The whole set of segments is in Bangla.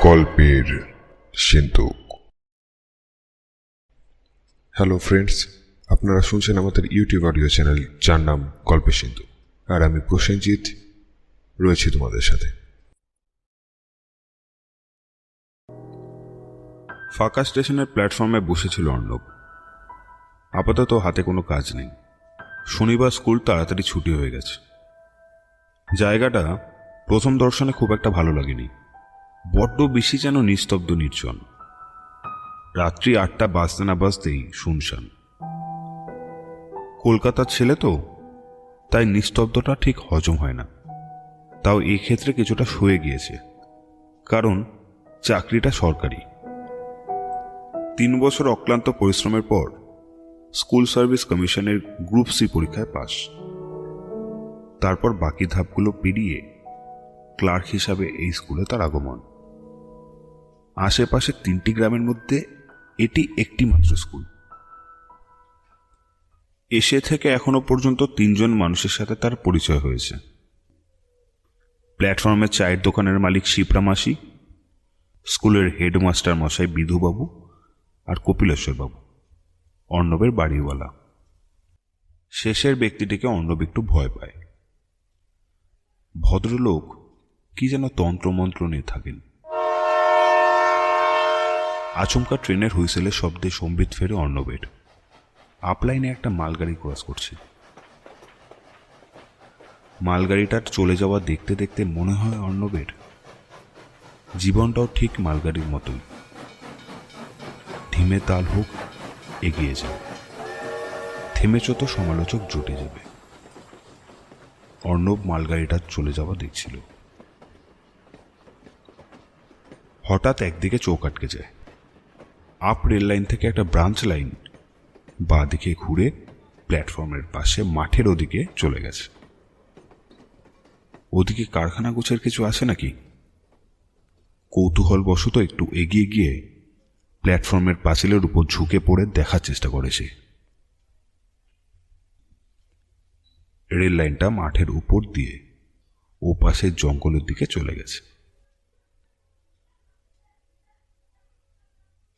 গল্পের সিন্ধুক। হ্যালো ফ্রেন্ডস, আপনারা শুনছেন আমাদের ইউটিউব অডিও চ্যানেল যার নাম গল্পের সিন্ধুক, আর আমি প্রসেনজিৎ রয়েছি তোমাদের সাথে। ফাঁকা স্টেশনের প্ল্যাটফর্মে বসেছিল অর্ণব। আপাতত হাতে কোনো কাজ নেই। শনিবার স্কুল তাড়াতাড়ি ছুটি হয়ে গেছে। জায়গাটা প্রথম দর্শনে খুব একটা ভালো লাগেনি। বড্ড বেশি যেন নিস্তব্ধ নির্জন। রাত্রি 8টা বাজতে না বাজতেই শুনশান। কলকাতার ছেলে তো, তাই নিস্তব্ধতা ঠিক হজম হয় না। তাও এই ক্ষেত্রে কিছুটা সয়ে গিয়েছে, কারণ চাকরিটা সরকারি। 3 বছর অক্লান্ত পরিশ্রমের পর স্কুল সার্ভিস কমিশনের গ্রুপ সি পরীক্ষায় পাস। তারপর বাকি ধাপগুলো পেরিয়ে ক্লার্ক হিসাবে এই স্কুলে তার আগমন। আশেপাশে 3টি গ্রামের মধ্যে এটি একটি মাত্র স্কুল। এসে থেকে এখনো পর্যন্ত 3 জন মানুষের সাথে তার পরিচয় হয়েছে। প্ল্যাটফর্মের চায়ের দোকানের মালিক শিপ্রা মাসি, স্কুলের হেডমাস্টার মশাই বিধুবাবু, আর কপিলেশ্বর বাবু, অর্ণবের বাড়িওয়ালা। শেষের ব্যক্তিটিকে অর্ণব একটু ভয় পায়। ভদ্রলোক কি যেন তন্ত্রমন্ত্র নিয়ে থাকেন। আচমকা ট্রেনের হুইসেলের শব্দে সম্বিত ফেরে অর্ণবের। আপলাইনে একটা মালগাড়ি ক্রস করছে। মালগাড়িটার চলে যাওয়া দেখতে দেখতে মনে হয় অর্ণবের জীবনটাও ঠিক মালগাড়ির মতোই, ধিমে তাল হোক, এগিয়ে যাবে, থেমেছ তো সমালোচক জুটে যাবে। অর্ণব মালগাড়িটার চলে যাওয়া দেখছিল। হঠাৎ একদিকে চোখ আটকে যায়। আপ রেল লাইন থেকে একটা ব্রাঞ্চ লাইন বাঁ দিকে ঘুরে প্ল্যাটফর্মের পাশে মাঠের ওদিকে চলে গেছে। ওদিকে কারখানা গোছের কিছু আছে নাকি? কৌতূহল বশত একটু এগিয়ে গিয়ে প্ল্যাটফর্মের পাঁচিলের উপর ঝুঁকে পড়ে দেখার চেষ্টা করে সে। রেল লাইনটা মাঠের উপর দিয়ে ও পাশের জঙ্গলের দিকে চলে গেছে।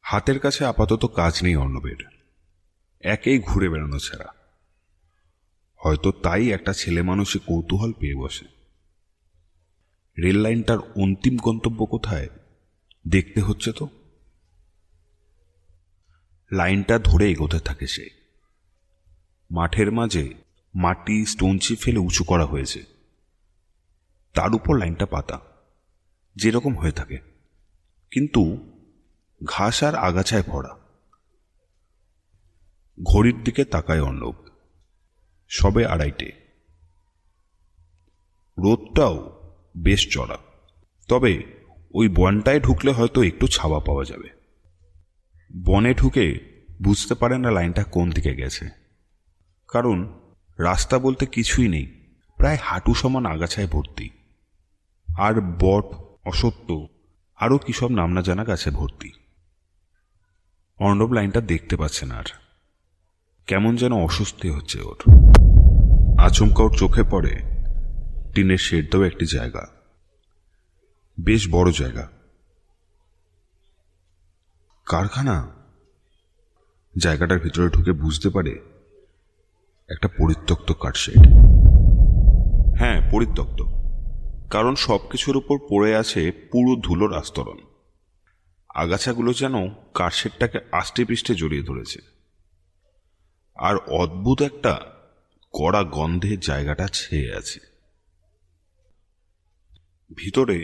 হাতের কাছে আপাতত কাজ নেই অর্ণবের, একেই ঘুরে বেড়ানো ছাড়া। হয়তো তাই একটা ছেলে মানুষই কৌতূহল পেয়ে বসে। রেল লাইনটার অন্তিম গন্তব্য কোথায় দেখতে হচ্ছে তো। লাইনটা ধরে এগোতে থাকে সে। মাঠের মাঝে মাটি স্টোনচি ফেলে উঁচু করা হয়েছে। তার উপর লাইনটা পাতা, যেরকম হয়ে থাকে, কিন্তু ঘাস আর আগাছায় ভরা। ঘড়ির দিকে তাকায় অর্ণব। সবে 2:30। রোদটাও বেশ চড়া, তবে ওই বনটায় ঢুকলে হয়তো একটু ছাওয়া পাওয়া যাবে। বনে ঢুকে বুঝতে পারে না লাইনটা কোন দিকে গেছে, কারণ রাস্তা বলতে কিছুই নেই, প্রায় হাঁটু সমান আগাছায় ভর্তি। আর বট, অসত্য, আরও কি সব নাম না জানা গাছে ভর্তি। অর্ণব লাইনটা দেখতে পাচ্ছে না আর। কেমন যেন অস্বস্তি হচ্ছে ওর। আচমকা ওর চোখে পড়ে টিনের শেড দেওয়া একটি জায়গা, বেশ বড় জায়গা। কারখানা? জায়গাটার ভিতরে ঢুকে বুঝতে পারে একটা পরিত্যক্ত কাঠশেড। হ্যাঁ, পরিত্যক্ত, কারণ সবকিছুর উপর পড়ে আছে পুরো ধুলোর আস্তরণ। আগাছাগুলো যেন কাঠশেডটাকে আষ্টে পৃষ্ঠে জড়িয়ে ধরেছে। আর অদ্ভুত একটা কড়া গন্ধে জায়গাটা ছেয়ে আছে। ভিতরে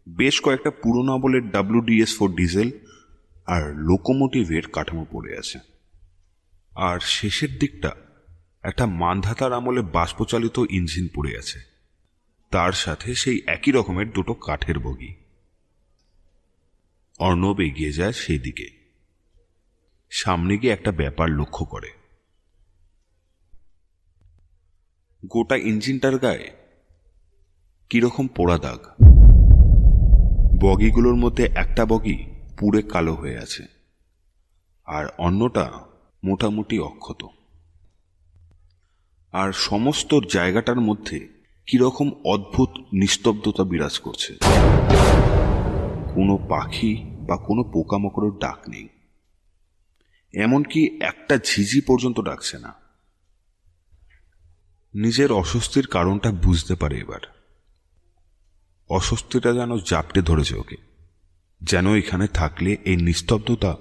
বেশ কয়েকটা পুরনো আমলের WDS-4 ডিজেল আর লোকোমোটিভের কাঠামো পড়ে আছে। আর শেষের দিকটা একটা মান্ধাতার আমলে বাষ্পচালিত ইঞ্জিন পড়ে আছে, তার সাথে সেই একই রকমের 2টো কাঠের বগি। অর্ণব এগিয়ে যায় সেই দিকে। সামনে গিয়ে একটা ব্যাপার লক্ষ্য করে। গোটা ইঞ্জিনটার গায়ে কিরকম পোড়া দাগ। বগিগুলোর মধ্যে একটা বগি পুড়ে কালো হয়ে আছে, আর অন্যটা মোটামুটি অক্ষত। আর সমস্ত জায়গাটার মধ্যে কিরকম অদ্ভুত নিস্তব্ধতা বিরাজ করছে। কোনো পাখি বা কোনো পোকামাকড়ের ডাক নেই, এমনকি একটা ঝিঝি পর্যন্ত ডাকছে না। নিজের অস্বস্তির কারণটা বুঝতে পারে এবার। অস্বস্তিটা যেন জাপটে ধরেছে ওকে, যেন এখানে থাকলে এই নিস্তব্ধতা,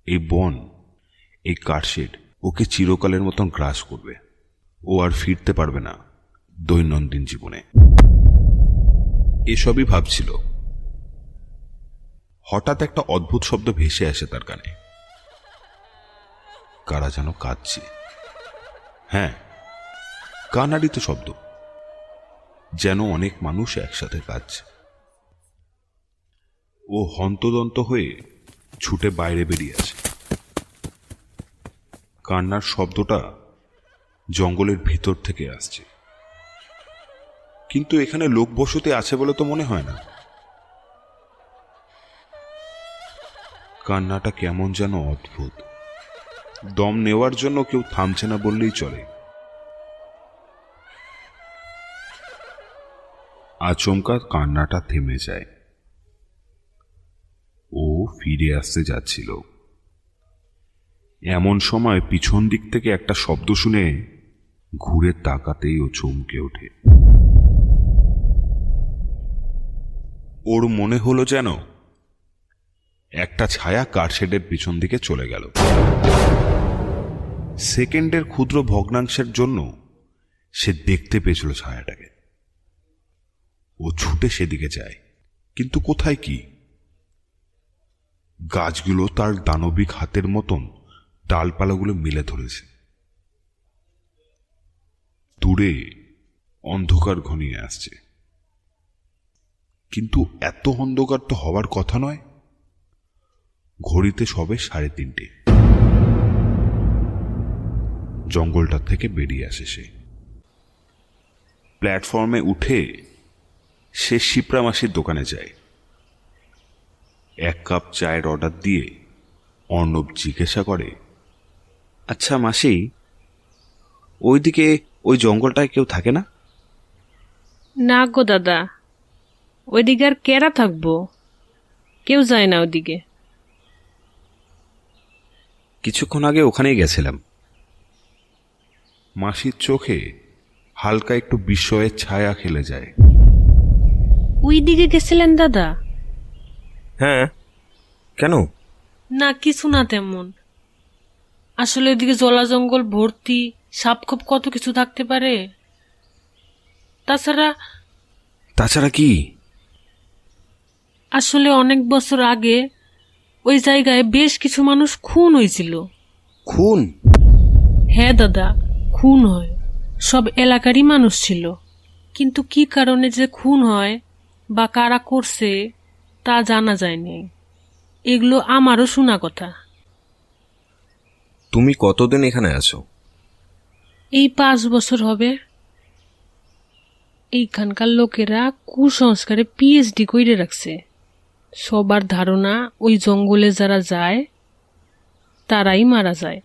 এই বন, এই কাঠশেড ওকে চিরকালের মতন গ্রাস করবে। ও আর ফিরতে পারবে না দৈনন্দিন জীবনে। এসবই ভাবছিল, হঠাৎ একটা অদ্ভুত শব্দ ভেসে আসে তার কানে। কারা যেন কাঁদছে। হ্যাঁ, কানাডিত শব্দ, যেন অনেক মানুষ একসাথে কাঁদছে। ও হন্তদন্ত হয়ে ছুটে বাইরে বেরিয়ে আসে। কান্নার শব্দটা জঙ্গলের ভিতর থেকে আসছে, কিন্তু এখানে লোকবসতি আছে বলে তো মনে হয় না। কান্নাটা কেমন যেন অদ্ভুত, দম নেওয়ার জন্য কেউ থামছে না বললেই চলে। আচমকা কান্নাটা থেমে যায়। ও ফিরে আসতে যাচ্ছিল, এমন সময় পিছন দিক থেকে একটা শব্দ শুনে ঘুরে তাকাতেই ও চমকে ওঠে। ওর মনে হলো যেন একটা ছায়া কারশেডের পিছন দিকে চলে গেল। সেকেন্ডের ক্ষুদ্র ভগ্নাংশের জন্য সে দেখতে পেয়েছিল ছায়াটাকে। ও ছুটে সেদিকে যায়, কিন্তু কোথায় কি? গাছগুলো তার দানবিক হাতের মতন ডালপালাগুলো মিলে ধরেছে। দূরে অন্ধকার ঘনিয়ে আসছে, কিন্তু এত অন্ধকার তো হওয়ার কথা নয়। ঘড়িতে সবে 3:30। জঙ্গলটা থেকে বেরিয়ে আসে সে। প্ল্যাটফর্মে উঠে সে শিপ্রা মাসির দোকানে যায়। 1 কাপ চায়ের অর্ডার দিয়ে অর্ণব জিজ্ঞাসা করে, আচ্ছা মাসি, ওইদিকে ওই জঙ্গলটায় কেউ থাকে না? না গো দাদা, ওইদিকে আর কেরা থাকবো? কেউ যায় না ওদিকে। কিছুক্ষণ আগে ওখানেই গেছিলাম। মাসির চোখে হালকা একটু বিস্ময়ের ছায়া খেলে যায়। ওইদিকে গেছিলেন দাদা? হ্যাঁ, কেন? না কিছু না তেমন। আসলে ওইদিকে জলা জঙ্গল ভর্তি, সাপখোপ কত কিছু থাকতে পারে। তাছাড়া কি? আসলে অনেক বছর আগে ওই জায়গায় বেশ কিছু মানুষ খুন হয়েছিল। খুন? হ্যাঁ দাদা, খুন হয়। সব এলাকারই মানুষ ছিল, কিন্তু কি কারণে যে খুন হয় বা কারা করছে তা জানা যায়নি। এগুলো আমারও শোনা কথা। তুমি কতদিন এখানে আছো? এই 5 বছর হবে। এইখানকার লোকেরা কুসংস্কারে পিএইচডি করে রাখছে। সবার ধারণা ওই জঙ্গলে যারা যায় তারাই মারা যায়।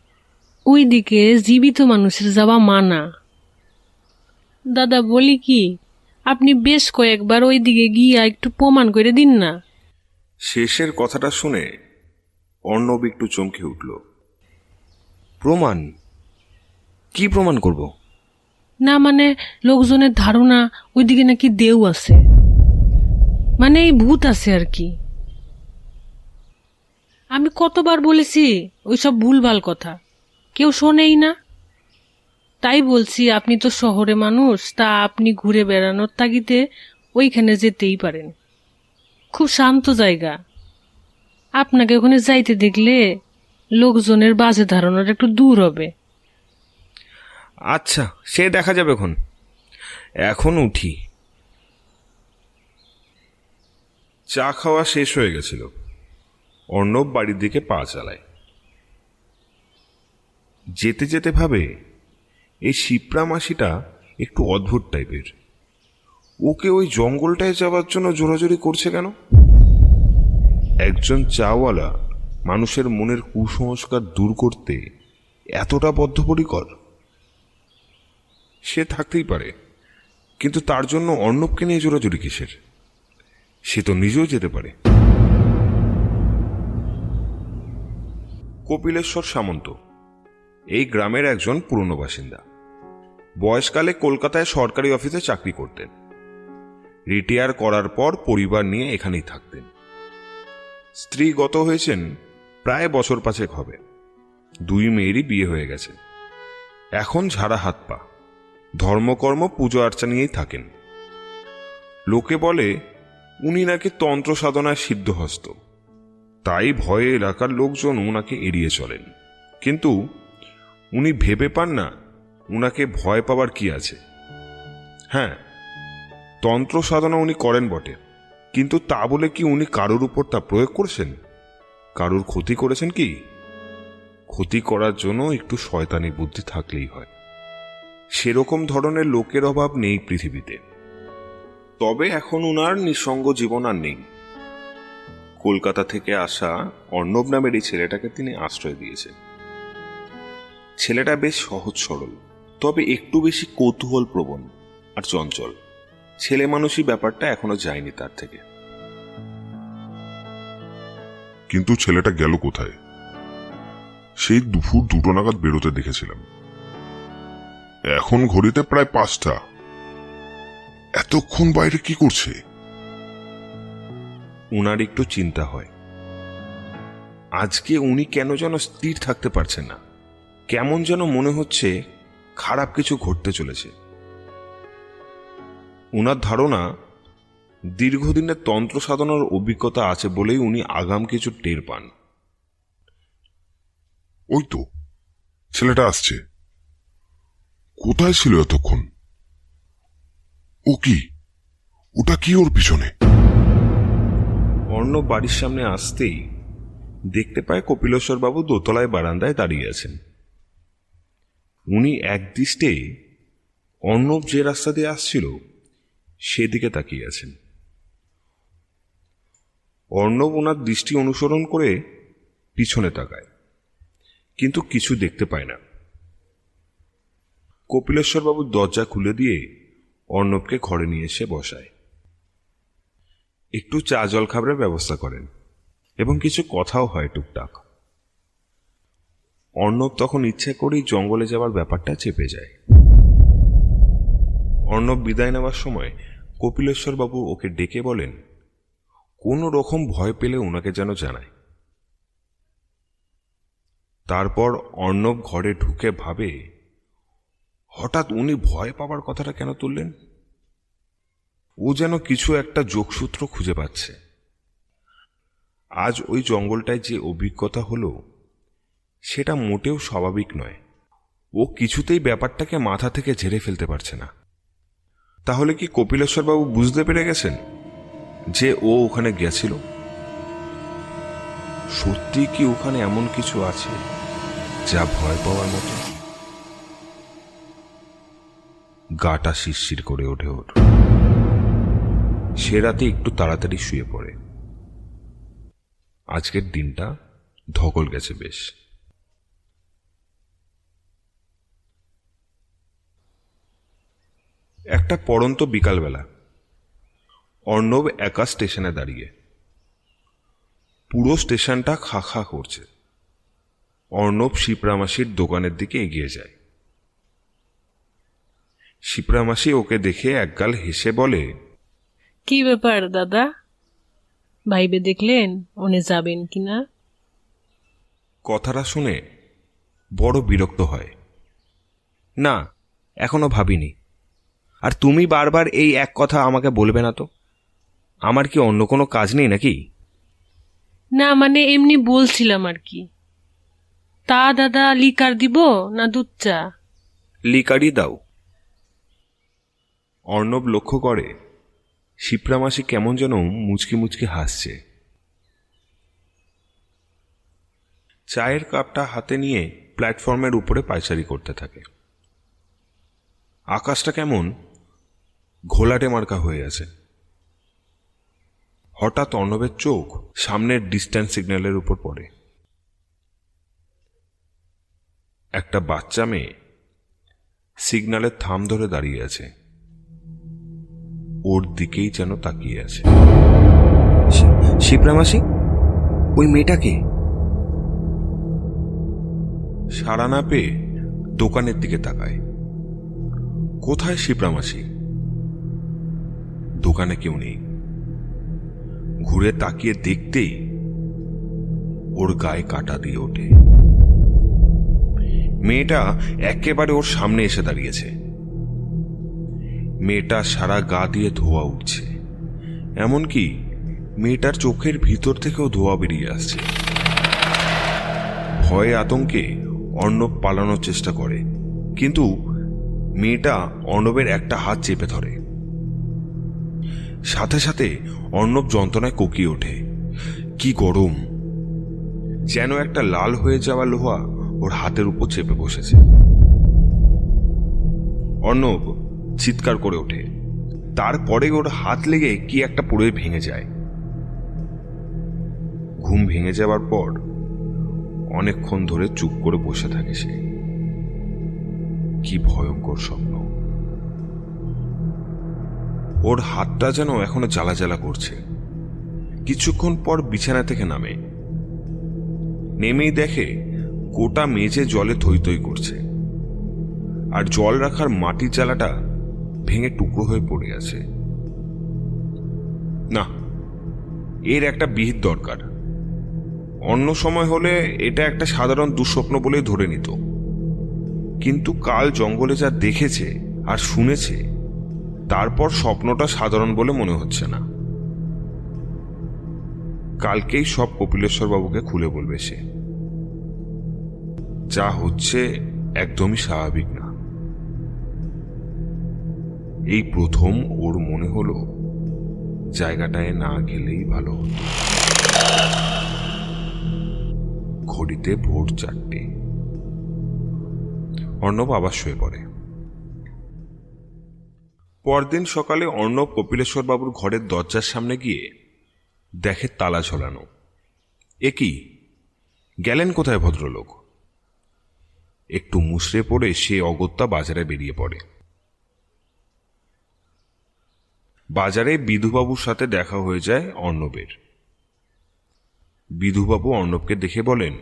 ওইদিকে জীবিত মানুষের যাওয়া মানা। দাদা বলি কি, আপনি বেশ কয়েকবার ওইদিকে গিয়া একটু প্রমাণ করে দিন না। শেষের কথাটা শুনে অর্ণব একটু চমকে উঠল। প্রমাণ? কি প্রমাণ করব? না মানে লোকজনের ধারণা ওইদিকে নাকি দেউ আছে, মানে এই ভূত আছে আর কি। আমি কতবার বলেছি ওইসব ভুলভাল কথা, কেউ শোনেই না। তাই বলছি, আপনি তো শহরে মানুষ, তা আপনি ঘুরে বেড়ানোর তাগিদে ওইখানে যেতেই পারেন। খুব শান্ত জায়গা। আপনাকে ওখানে যাইতে দেখলে লোকজনের বাজে ধারণাটা একটু দূর হবে। আচ্ছা, সে দেখা যাবে এখন উঠি। চা খাওয়া শেষ হয়ে গেছিল। অর্ণব বাড়ির দিকে পা চালায়। যেতে যেতে ভাবে, এই শিপ্রা মাসিটা একটু অদ্ভুত টাইপের। ওকে ওই জঙ্গলটায় যাওয়ার জন্য জোরাজোরি করছে কেন? একজন চাওয়ালা মানুষের মনের কুসংস্কার দূর করতে এতটা বদ্ধপরিকর? সে থাকতেই পারে, কিন্তু তার জন্য অর্ণবকে নিয়ে জোরাজোরি কিসের? সে তো নিজেও যেতে পারে। কপিলেশ্বর সামন্ত এই গ্রামের একজন পুরনো বাসিন্দা। বয়সকালে কলকাতায় সরকারি অফিসে চাকরি করতেন। রিটায়ার করার পর পরিবার নিয়ে এখানেই থাকতেন। স্ত্রী গত হয়েছেন প্রায় বছর 5 হবে। 2 মেয়েরই বিয়ে হয়ে গেছে। এখন ঝাড়া হাত পা, ধর্মকর্ম পুজো আর্চা নিয়েই থাকেন। লোকে বলে উনি নাকি তন্ত্র সাধনায় সিদ্ধহস্ত, তাই ভয়ে এলাকার লোকজন উনাকে এড়িয়ে চলেন। কিন্তু উনি ভেবে পান না উনাকে ভয় পাবার কি আছে। হ্যাঁ, তন্ত্র সাধনা উনি করেন বটে, কিন্তু তা বলে কি উনি কারোর উপর তা প্রয়োগ করছেন? কারোর ক্ষতি করেছেন কি? ক্ষতি করার জন্য একটু শয়তানি বুদ্ধি থাকলেই হয়। সেরকম ধরনের লোকের অভাব নেই পৃথিবীতে। তবে এখন উনার নিঃসঙ্গ জীবন আর নেই। কলকাতা থেকে আসা অর্ণব নামের এই ছেলেটাকে তিনি আশ্রয় দিয়েছেন। ছেলেটা বেশ সহজ সরল, তবে একটু বেশি কৌতূহল প্রবণ আর চঞ্চল। ছেলে মানুষই ব্যাপারটা এখনো যায়নি তার থেকে। কিন্তু ছেলেটা গেল কোথায়? সেই দুপুর 2টো নাগাদ বেরোতে দেখেছিলাম। এখন ঘড়িতে প্রায় 5টা। এতক্ষণ বাইরে কি করছে? উনার একটু চিন্তা হয়। আজকে উনি কেন যেন স্থির থাকতে পারছেন না। কেমন যেন মনে হচ্ছে খারাপ কিছু ঘটতে চলেছে। উনার ধারণা দীর্ঘদিনের তন্ত্র সাধনার অভিজ্ঞতা আছে বলেই উনি আগাম কিছু টের পান। ওই তো ছেলেটা আসছে। কোথায় ছিল এতক্ষণ? ও কি? ওটা কি ওর পিছনে? অর্ণব বাড়ির সামনে আসতেই দেখতে পায় কপিলেশ্বর বাবু দোতলায় বারান্দায় দাঁড়িয়ে আছেন। উনি একদৃষ্টে অর্ণব যে রাস্তা দিয়ে আসছিল সেদিকে তাকিয়ে আছেন। অর্ণব ওনার দৃষ্টি অনুসরণ করে পিছনে তাকায়, কিন্তু কিছু দেখতে পায় না। কপিলেশ্বর বাবু দরজা খুলে দিয়ে অর্ণবকে ঘরে নিয়ে এসে বসায়। একটু চা জল খাবারের ব্যবস্থা করেন এবং কিছু কথাও হয় টুকটাক। অর্ণব তখন ইচ্ছে করেই জঙ্গলে যাওয়ার ব্যাপারটা চেপে যায়। অর্ণব বিদায় নেওয়ার সময় কপিলেশ্বর বাবু ওকে ডেকে বলেন কোনো রকম ভয় পেলে ওনাকে যেন জানায়। তারপর অর্ণব ঘরে ঢুকে ভাবে হঠাৎ উনি ভয় পাবার কথাটা কেন তুললেন। ও যেন কিছু একটা যোগসূত্র খুঁজে পাচ্ছে। আজ ওই জঙ্গলটায় যে অভিজ্ঞতা হলো সেটা মোটেও স্বাভাবিক নয়। ও কিছুতেই ব্যাপারটাকে মাথা থেকে ঝেড়ে ফেলতে পারছে না। তাহলে কি কপিলেশ্বর বাবু বুঝতে পেরে গেছেন যে ও ওখানে গেছিল? সত্যি কি ওখানে এমন কিছু আছে যা ভয় পাওয়ার মতো? গাটা শিরশির করে ওঠে ওর। সে রাতে একটু তাড়াতাড়ি শুয়ে পড়ে। আজকের দিনটা ধকল গেছে বেশ। একটা পড়ন্ত বিকালবেলা অর্ণব একা স্টেশনে দাঁড়িয়ে। পুরো স্টেশনটা খা খা করছে। অর্ণব শিপ্রামাসির দোকানের দিকে এগিয়ে যায়। শিপ্রামাসি ওকে দেখে একগাল হেসে বলে, কি ব্যাপার দাদা, ভাইবে দেখলেন ওনে যাবেন কিনা? কথাটা শুনে বড় বিরক্ত হয়। না, এখনো ভাবিনি। আর তুমি বারবার এই এক কথা আমাকে বলবে না তো? আমার কি অন্য কোনো কাজ নেই নাকি? না মানে এমনি বলছিলাম আর কি। তা দাদা লিকার দিব না দুধ চা? লিকারই দাও। অর্ণব লক্ষ্য করে শিপ্রামাসি কেমন যেন মুচকি মুচকি হাসছে। চায়ের কাপটা হাতে নিয়ে প্ল্যাটফর্মের উপরে পায়চারি করতে থাকে। আকাশটা কেমন ঘোলাটে মার্কা হয়ে আছে। হঠাৎ অর্ণবের চোখ সামনের ডিস্ট্যান্স সিগন্যালের উপর পড়ে। একটা বাচ্চা মেয়ে সিগন্যালের থাম ধরে দাঁড়িয়ে আছে। ওর দিকেই যেন তাকিয়ে আছে। শিপ্রামাসি, ওই মেয়েটাকে? সাড়া না পেয়ে দোকানের দিকে তাকায়। কোথায় শিপ্রা মাসি? দোকানে কেউ নেই। ঘুরে তাকিয়ে দেখতেই ওর গায়ে কাঁটা দিয়ে ওঠে। মেয়েটা একেবারে ওর সামনে এসে দাঁড়িয়েছে। মেয়েটা সারা গা দিয়ে ধোঁয়া উঠছে, এমনকি মেয়েটার চোখের ভিতর থেকেও ধোঁয়া বেরিয়ে আসছে। ভয়ে আতঙ্কে অর্ণব পালানোর চেষ্টা করে, কিন্তু মেয়েটা অর্ণবের একটা হাত চেপে ধরে। সাথে সাথে অর্ণব যন্ত্রণায় কোকিয়ে ওঠে। কি গরম! যেন একটা লাল হয়ে যাওয়া লোহা ওর হাতের উপর চেপে বসেছে। অর্ণব চিৎকার করে ওঠে। তারপরে ওর হাত লেগে কি একটা পুড়ে ভেঙে যায়। ঘুম ভেঙে যাওয়ার পর অনেকক্ষণ ধরে চুপ করে বসে থাকে সে। কি ভয়ঙ্কর স্বপ্ন! ওর হাতটা যেন এখনো জ্বালা জ্বালা করছে। কিছুক্ষণ পর বিছানা থেকে নামে। নেমেই দেখে গোটা মেঝে জলে থই থই করছে, আর জল রাখার মাটির জ্বালাটা ভেঙে টুকরো হয়ে পড়ে আছে। না, এর একটা বিহিত দরকার। অন্য সময় হলে এটা একটা সাধারণ দুঃস্বপ্ন বলে ধরে নিত, কিন্তু কাল জঙ্গলে যা দেখেছে আর শুনেছে, তারপর স্বপ্নটা সাধারণ বলে মনে হচ্ছে না। কালকেই সব কপিলেশ্বর বাবুকে খুলে বলবে সে। যা হচ্ছে একদমই স্বাভাবিক না। এই প্রথম ওর মনে হলো জায়গাটায় না গেলেই ভালো হতো। ঘড়িতে ভোর 4টে। অর্ণব আবার শুয়ে পড়ে। পরদিন সকালে অর্ণব কপিলেশ্বর বাবুর ঘরের দরজার সামনে গিয়ে দেখে তালা ঝোলানো। এ কি, গেলেন কোথায় ভদ্রলোক? একটু মুষড়ে পড়ে সে অগত্যা বাজারে বেরিয়ে পড়ে। বাজারে বিধুবাবুর সাথে দেখা হয়ে যায় অর্ণবের। বিধুবাবু অর্ণবকে দেখে বলেন,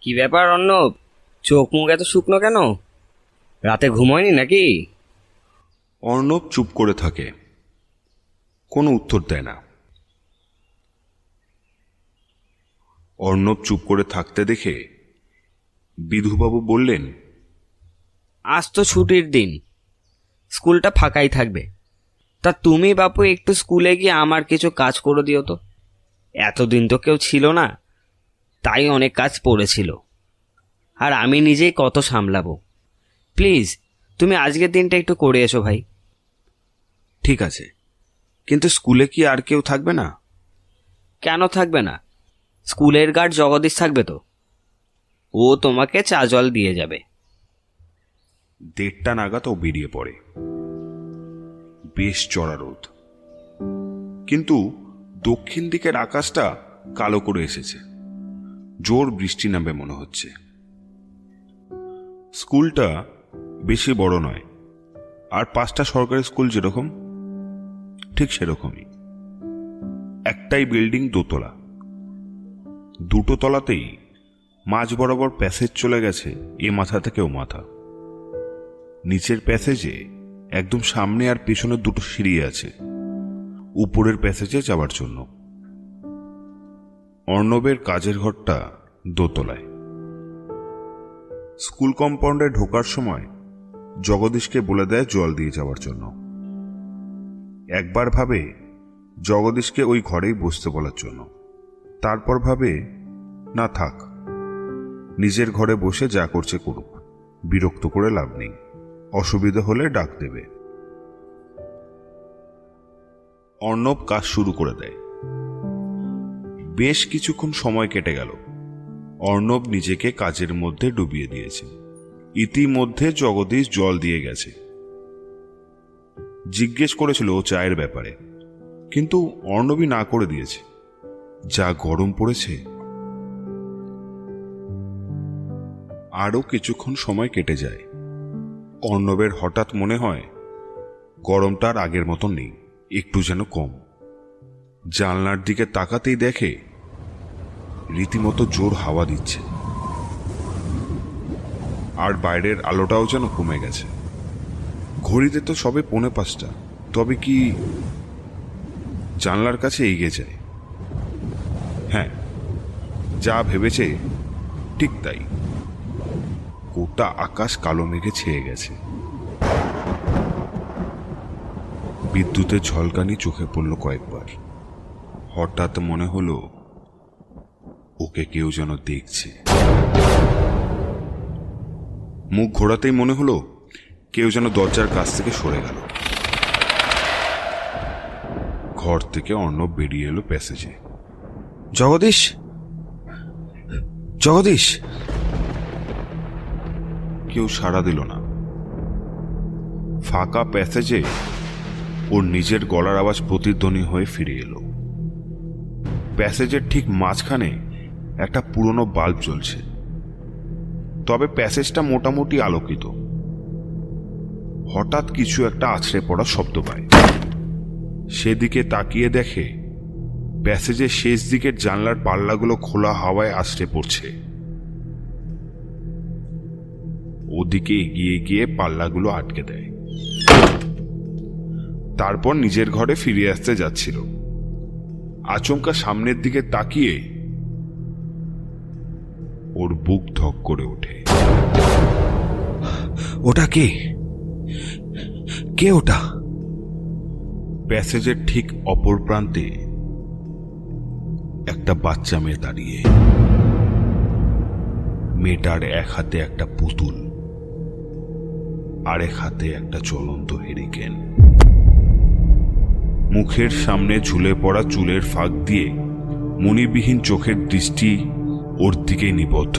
কি ব্যাপার অর্ণব, চোখ মুখ এত শুকনো কেন? রাতে ঘুমোয়নি নাকি? অর্ণব চুপ করে থাকে, কোনো উত্তর দেয় না। অর্ণব চুপ করে থাকতে দেখে বিধুবাবু বললেন, আজ তো ছুটির দিন, স্কুলটা ফাঁকাই থাকবে। তা তুমি বাপু একটু স্কুলে গিয়ে আমার কিছু কাজ করে দিও তো। এতদিন তো কেউ ছিল না, তাই অনেক কাজ পড়েছিল, আর আমি নিজেই কত সামলাবো। প্লিজ তুমি আজকের দিনটা একটু করে এসো ভাই। ঠিক আছে, কিন্তু স্কুলে কি আর কেউ থাকবে না? কেন থাকবে না? স্কুলের গার্ড জগদীশ থাকবে তো, ও তোমাকে চা জল দিয়ে যাবে। 1:30 নাগাদ ও বেরিয়ে পড়ে। বেশ চড়া রোদ, কিন্তু দক্ষিণ দিকের আকাশটা কালো করে এসেছে। জোর বৃষ্টি নামবে মনে হচ্ছে। স্কুলটা বেশি বড় নয়, আর 5টা সরকারি স্কুল যেরকম ঠিক সেরকমই। একটাই বিল্ডিং, দোতলা। দুটো তলাতেই মাঝ বরাবর প্যাসেজ চলে গেছে এ মাথা থেকে ও মাথা। নিচের প্যাসেজে একদম সামনে আর পেছনে দুটো সিঁড়ি আছে উপরের প্যাসেজে যাওয়ার জন্য। অর্ণবের কাজের ঘরটা দোতলায়। স্কুল কম্পাউন্ডে ঢোকার সময় জগদীশকে বলে দেয় জল দিয়ে যাওয়ার জন্য। একবার ভাবে জগদীশকে ওই ঘরেই বসতে বলার জন্য, তারপর ভাবে না থাক, নিজের ঘরে বসে যা করছে করুক, বিরক্ত করে লাভ নেই, অসুবিধা হলে ডাক দেবে। অর্ণব কাজ শুরু করে দেয়। বেশ কিছুক্ষণ সময় কেটে গেল। অর্ণব নিজেকে কাজের মধ্যে ডুবিয়ে দিয়েছে। ইতিমধ্যে জগদীশ জল দিয়ে গেছে। জিজ্ঞেস করেছিল ও চায়ের ব্যাপারে, কিন্তু অর্ণবই না করে দিয়েছে। যা গরম পড়েছে। আরও কিছুক্ষণ সময় কেটে যায়। অর্ণবের হঠাৎ মনে হয় গরমটা আর আগের মতো নেই, একটু যেন কম। জানলার দিকে তাকাতেই দেখে রীতিমতো জোর হাওয়া দিচ্ছে। আর বাইরের আলোটাও যেন কমে গেছে। ঘড়িতে তো সবে 4:45, তবে কি? জানলার কাছে এগিয়ে যায়। হ্যাঁ, যা ভেবেছে ঠিক তাই। গোটা আকাশ কালো মেঘে ছেয়ে গেছে। বিদ্যুতের ঝলকানি চোখে পড়ল কয়েকবার। হঠাৎ মনে হলো ওকে কেউ যেন দেখছে। মুখ ঘোরাতেই মনে হলো কেউ যেন দরজার কাছ থেকে সরে গেল। ঘর থেকে অর্ণব বেরিয়ে এলো প্যাসেজে। জগদীশ, জগদীশ! কেউ সাড়া দিল না। ফাঁকা প্যাসেজে ওর নিজের গলার আওয়াজ প্রতিধ্বনি হয়ে ফিরে এলো। প্যাসেজের ঠিক মাঝখানে একটা পুরনো বাল্ব জ্বলছে, তবে প্যাসেজটা মোটামুটি আলোকিত। হঠাৎ কিছু একটা আছড়ে পড়ার শব্দ পায়। সেদিকে তাকিয়ে দেখে প্যাসেজের শেষ দিকের জানলার পাল্লাগুলো খোলা হাওয়ায় আছড়ে পড়ছে। ওদিকে এগিয়ে গিয়ে পাল্লাগুলো আটকে দেয়। তারপর নিজের ঘরে ফিরে আসতে যাচ্ছিল। আচমকা সামনের দিকে তাকিয়ে ওর বুক ধক করে ওঠে। ওটা কে? কে ওটা? প্যাসেজের ঠিক অপর প্রান্তে একটা বাচ্চা মেয়ে দাঁড়িয়ে। মেয়েটার এক হাতে একটা পুতুল, আরেক হাতে একটা চলন্ত হেরিকেন। মুখের সামনে ঝুলে পড়া চুলের ফাঁক দিয়ে মণিবিহীন চোখের দৃষ্টি ওর দিকে নিবদ্ধ,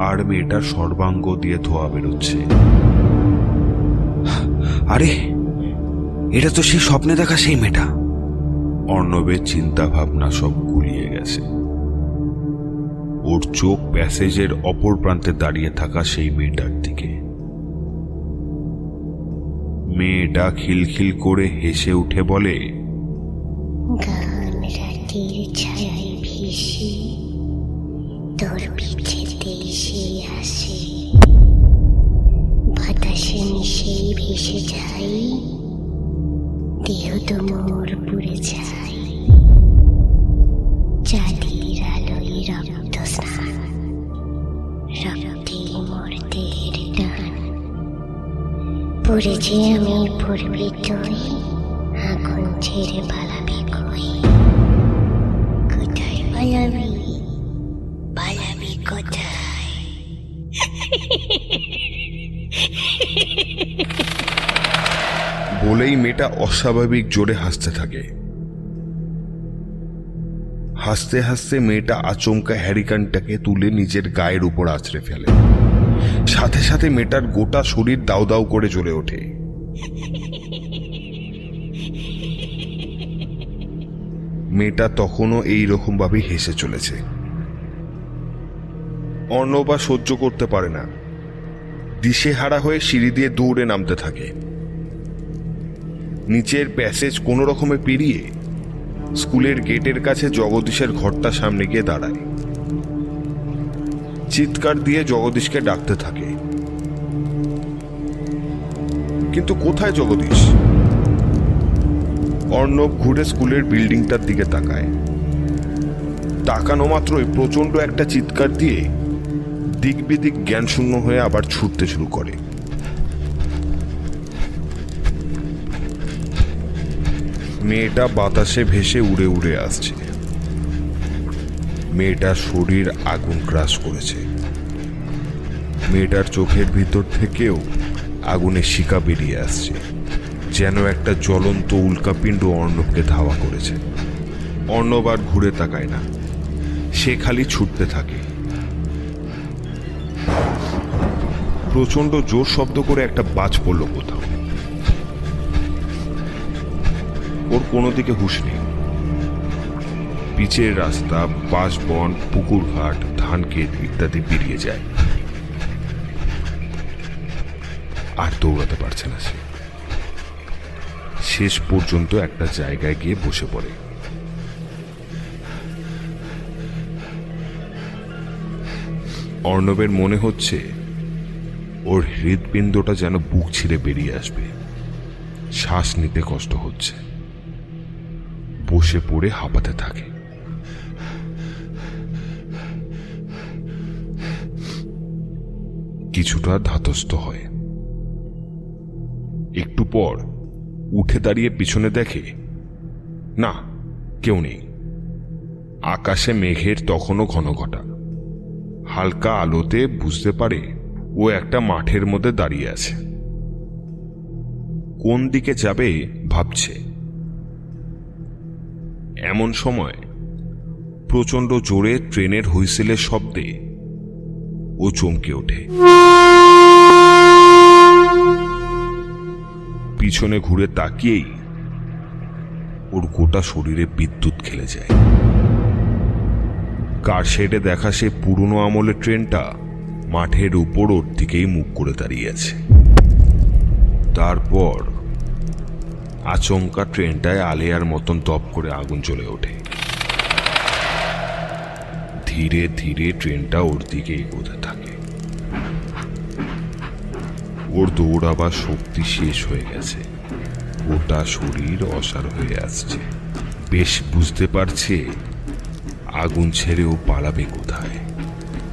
আর মেয়েটার সর্বাঙ্গ দিয়ে ধোয়া বেরোচ্ছে। আরে, এটা তো সেই স্বপ্নে দেখা সেই মেয়েটা। অর্ণবের চিন্তা ভাবনা সব গুলিয়ে গেছে। ওর চোখ প্যাসেজের অপর প্রান্তে দাঁড়িয়ে থাকা সেই মেয়েটার দিকে। মেয়েটা খিলখিল করে হেসে উঠে বলে, গান রাতের ছায়ায় ভেসে তোর পিছেতে এসে আসে, বাতাসে মিশেই ভেসে যাই, দেহ তো মোর পুড়ে যায়, চাঁদের আলোয় রক্ত স্নান, রক্তে মোর দেহের টান, পড়েছি আমি পড়বি তুই, আগুন ছেড়ে পালাবি কই, কোথায় পালাবি, পালাবি কোথায়? বলেই মেয়েটা অস্বাভাবিক জোরে হাসতে থাকে। হাসতে হাসতে মেয়েটা আচমকা হ্যারিকানটাকে তুলে নিজের গায়ের উপর আছড়ে ফেলে। সাথে সাথে মেয়েটার গোটা শরীর দাউ দাউ করে জ্বলে ওঠে। মেয়েটা তখনও এইরকম ভাবে হেসে চলেছে। অর্ণব আর সহ্য করতে পারে না, দিশেহারা হয়ে সিঁড়ি দিয়ে দৌড়ে নামতে থাকে। নিচের প্যাসেজ কোনো রকমে পেরিয়ে স্কুলের গেটের কাছে জগদীশের ঘরটা সামনে গিয়ে দাঁড়ায়। চিৎকার দিয়ে জগদীশকে ডাকতে থাকে, কিন্তু কোথায় জগদীশ? অর্ণব ঘুরে স্কুলের বিল্ডিংটার দিকে তাকায়। তাকানো মাত্রই প্রচন্ড একটা চিৎকার দিয়ে দিক বিদিক জ্ঞানশূন্য হয়ে আবার ছুটতে শুরু করে। মেয়েটা বাতাসে ভেসে উড়ে উড়ে আসছে। মেয়েটার শরীর আগুন গ্রাস করেছে। মেয়েটার চোখের ভিতর থেকেও আগুনের শিকা বেরিয়ে আসছে, যেন একটা জ্বলন্ত উল্কাপিণ্ড অর্ণবকে ধাওয়া করেছে। অর্ণব আর ঘুরে তাকায় না, সে খালি ছুটতে থাকে। প্রচন্ড জোর শব্দ করে একটা বাজ পড়ল কোথাও। ওর কোনো দিকে হুঁশ নেই। পিচের রাস্তা, বাঁশবন, পুকুর ঘাট, ধান ক্ষেত ইত্যাদি বেরিয়ে যায়। আর দৌড়াতে পারছে না সে। শেষ পর্যন্ত একটা জায়গায় গিয়ে বসে পড়ে। অর্ণবের মনে হচ্ছে ওর হৃৎপিণ্ডটা যেন বুক ছিঁড়ে বেরিয়ে আসবে। শ্বাস নিতে কষ্ট হচ্ছে। বসে পড়ে হাঁপাতে থাকে। কিছুটা ধাতস্থ হয়। একটু পর উঠে দাঁড়িয়ে পিছনে দেখে, না, কেউ নেই। আকাশে মেঘের তখনও ঘন ঘটা। হালকা আলোতে বুঝতে পারে ও একটা মাঠের মধ্যে দাঁড়িয়ে আছে। কোন দিকে যাবে ভাবছে। এমন সময় প্রচণ্ড জোরে ট্রেনের হুইসেলের শব্দে ও চমকে ওঠে। পিছনে ঘুরে তাকিয়েই ওর গোটা শরীরে বিদ্যুৎ খেলে যায়। কার শেডে দেখা সে পুরনো আমলের ট্রেনটা মাঠের উপর ওর দিকেই মুখ করে দাঁড়িয়ে আছে। তারপর আচমকা ট্রেনটায় আলেয়ার মতন দপ করে আগুন জ্বলে ওঠে। ধীরে ধীরে ট্রেনটা ওর দিকে এগোতে থাকে। ওর দৌড়াবার শক্তি শেষ হয়ে গেছে। গোটা শরীর অসাড় হয়ে আসছে। বেশ বুঝতে পারছে আগুন ছেড়ে ও পালাবে কোথায়।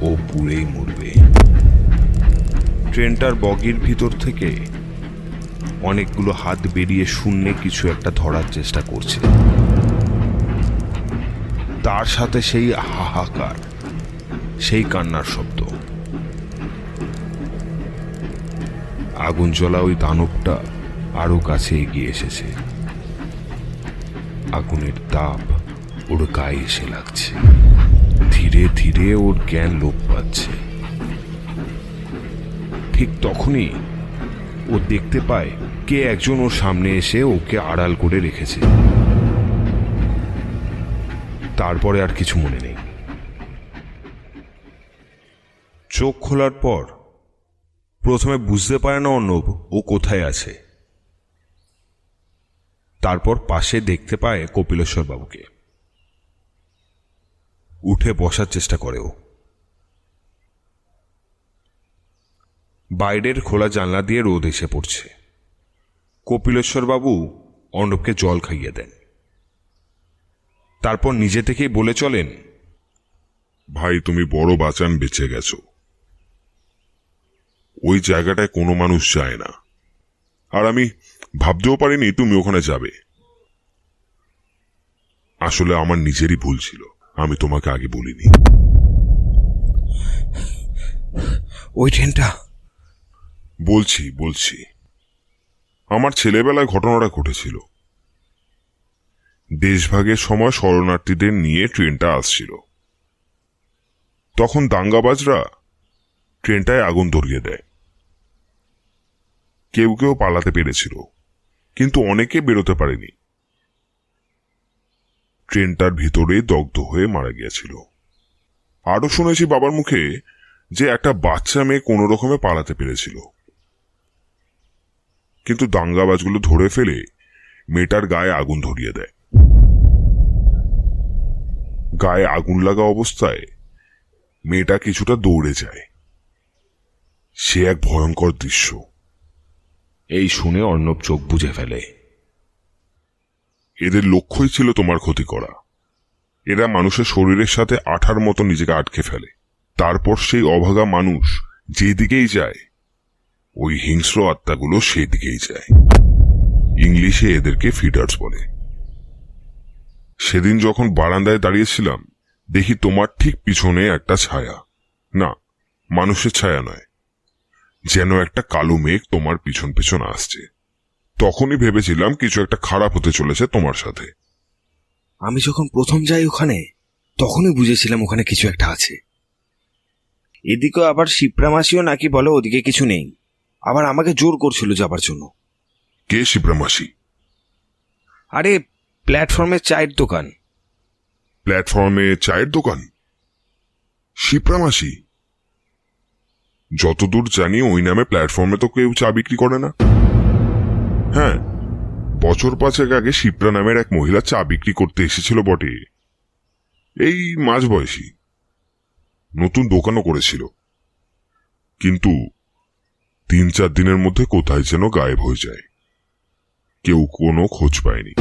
ও পুড়েই মরবে। ট্রেনটার বগির ভিতর থেকে অনেকগুলো হাত বেরিয়ে শূন্যে কিছু একটা ধরার চেষ্টা করছে। তার সাথে সেই হাহাকার, সেই কান্নার শব্দ। আগুন জ্বলা ওই দানবটা আরো কাছে এগিয়ে এসেছে। আগুনের তাপ ওর গায়ে এসে লাগছে। ধীরে ধীরে ওর জ্ঞান লোপ পাচ্ছে। ঠিক তখনই ও দেখতে পায় কে একজন ওর সামনে এসে ওকে আড়াল করে রেখেছে। তারপরে আর কিছু মনে নেই। চোখ খোলার পর প্রথমে বুঝতে পারে না অর্ণব ও কোথায় আছে। তারপর পাশে দেখতে পায় কপিলেশ্বর বাবুকে। উঠে বসার চেষ্টা করে ও। বাইরের খোলা জানলা দিয়ে রোদ এসে পড়ছে। কপিলেশ্বর বাবু অর্ণবকে জল খাইয়ে দেন। তারপর নিজে থেকেই বলে চলেন, ভাই, তুমি বড় বাঁচান বেঁচে গেছো। ওই জায়গাটায় কোনো মানুষ যায় না, আর আমি ভাবতেও পারিনি তুমি ওখানে যাবে। আসলে আমার নিজেরই ভুল ছিল, আমি তোমাকে আগে বলিনি। ওই ট্রেনটা? বলছি আমার ছেলেবেলায় ঘটনাটা ঘটেছিল। দেশভাগের সময় শরণার্থীদের নিয়ে ট্রেনটা আসছিল। তখন দাঙ্গাবাজরা ট্রেনটায় আগুন ধরিয়ে দেয়। কেউ কেউ পালাতে পেরেছিল, কিন্তু অনেকে বেরোতে পারেনি। ট্রেনটার ভিতরে দগ্ধ হয়ে মারা গিয়েছিল। আরো শুনেছি বাবার মুখে যে একটা বাচ্চা মেয়ে কোনো রকমে পালাতে পেরেছিল, কিন্তু দাঙ্গাবাজগুলো ধরে ফেলে মেয়েটার গায়ে আগুন ধরিয়ে দেয়। গায়ে আগুন লাগা অবস্থায় মেয়েটা কিছুটা দৌড়ে যায়। সে এক ভয়ঙ্কর দৃশ্য। এই শুনে অর্ণব চোখ বুজে ফেলে। এদের লক্ষ্যই ছিল তোমার ক্ষতি করা। এরা মানুষের শরীরের সাথে আঠার মতো নিজেকে আটকে ফেলে। তারপর সেই অভাগা মানুষ যেদিকেই যায়, ওই হিংস্র আত্মাগুলো সেদিকেই যায়। ইংলিশে এদেরকে ফিডার্স বলে। সেদিন যখন বারান্দায় দাঁড়িয়েছিলাম, দেখি তোমার ঠিক পিছনে একটা ছায়া, না, মানুষের ছায়া নয়, যেন একটা কালো মেঘ তোমার পিছন পিছন আসছে। তখনই ভেবেছিলাম কিছু একটা খারাপ হতে চলেছে তোমার সাথে। আমি যখন প্রথম যাই ওখানে, তখনই বুঝেছিলাম ওখানে কিছু একটা আছে। এদিকেও আবার শিপ্রা মাসিও নাকি বলে ওদিকে কিছু নেই। আবার আমাকে জোর করছিল যাবার জন্য। কে শিপ্রা মাসি? আরে, প্ল্যাটফর্মের চায়ের দোকান। প্ল্যাটফর্মে চায়ের দোকান? শিপ্রা মাসি? যতদূর জানি ওই নামে প্ল্যাটফর্মে তো কেউ চা বিক্রি করে না। হ্যাঁ, বছর 5 আগে শিপ্রা নামের এক মহিলা চা বিক্রি করতে এসেছিল বটে। এই মাঝবয়সী, নতুন দোকানও করেছিল। কিন্তু 3-4 দিনের মধ্যে কোথায় যেন গায়েব হয়ে যায়, কেউ কোনো খোঁজ পায়নি।